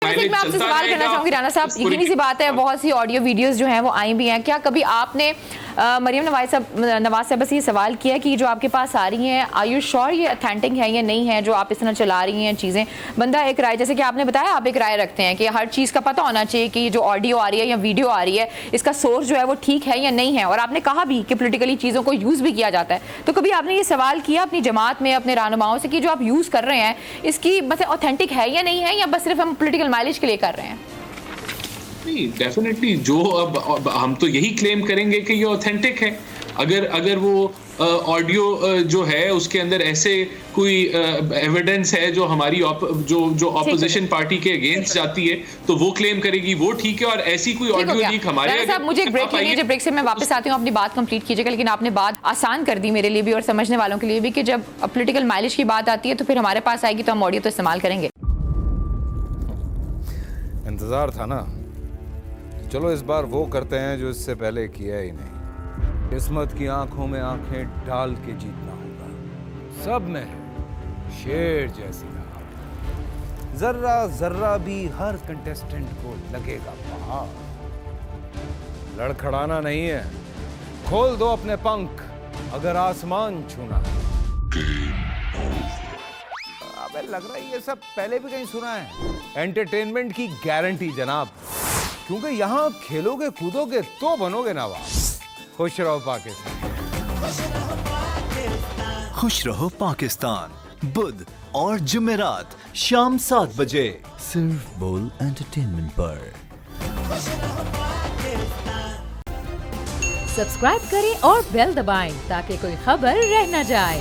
Basic मैं आपसे सवाल करना चाहूंगी राना साहब, यकीनी सी बात है बहुत सी ऑडियो वीडियोस जो हैं वो आई भी हैं, क्या कभी आपने मरियम नवाज साहब से ये सवाल किया कि जो आपके पास आ रही हैं आर यू श्योर ये ऑथेंटिक है या नहीं है, जो आप इस तरह चला रही हैं चीज़ें? बंदा एक राय, जैसे कि आपने बताया आप एक राय रखते हैं कि हर चीज़ का पता होना चाहिए कि जो ऑडियो आ रही है या वीडियो आ रही है इसका सोर्स जो है वो ठीक है या नहीं है, और आपने कहा भी कि पोलिटिकली चीज़ों को यूज़ भी किया जाता है। तो कभी आपने ये सवाल किया अपनी जमात में अपने रहनुमाओं से कि जो आप यूज़ कर रहे हैं इसकी मतलब ऑथेंटिक है या नहीं है, या बस सिर्फ हम पोलिटिकल माइलेज के लिए कर रहे हैं? नहीं, डेफिनेटली जो अब हम तो यही क्लेम करेंगे कि ये ऑथेंटिक है। अगर वो ऑडियो जो है उसके अंदर ऐसे कोई एविडेंस है जो हमारी जो ऑपोजिशन पार्टी के अगेंस्ट जाती है तो वो क्लेम करेगी वो ठीक है, और ऐसी कोई ऑडियो लीक हमारे साहब मुझे एक ब्रेक लेनी है, ब्रेक से मैं वापस आती हूँ, अपनी बात कंप्लीट कीजिएगा। लेकिन आपने बात आसान कर दी मेरे लिए भी और समझने वालों के लिए भी कि जब पॉलिटिकल माइलेज की बात आती है तो फिर हमारे पास आएगी तो हम ऑडियो तो इस्तेमाल करेंगे। इंतजार था ना, चलो इस बार वो करते हैं जो इससे पहले किया ही नहीं। किस्मत की आंखों में आंखें डाल के जीतना होगा। सब में है शेर जैसी राह, जर्रा जर्रा भी हर कंटेस्टेंट को लगेगा पहाड़। लड़खड़ाना नहीं है, खोल दो अपने पंख अगर आसमान छूना है। अबे लग रहा है ये सब पहले भी कहीं सुना है। एंटरटेनमेंट की गारंटी जनाब, क्योंकि यहाँ खेलोगे कूदोगे तो बनोगे नवाब। खुश रहो पाकिस्तान। खुश रहो पाकिस्तान बुध और जुमेरात शाम 7 बजे सिर्फ बोल एंटरटेनमेंट पर। सब्सक्राइब करें और बेल दबाएं ताकि कोई खबर रह न जाए।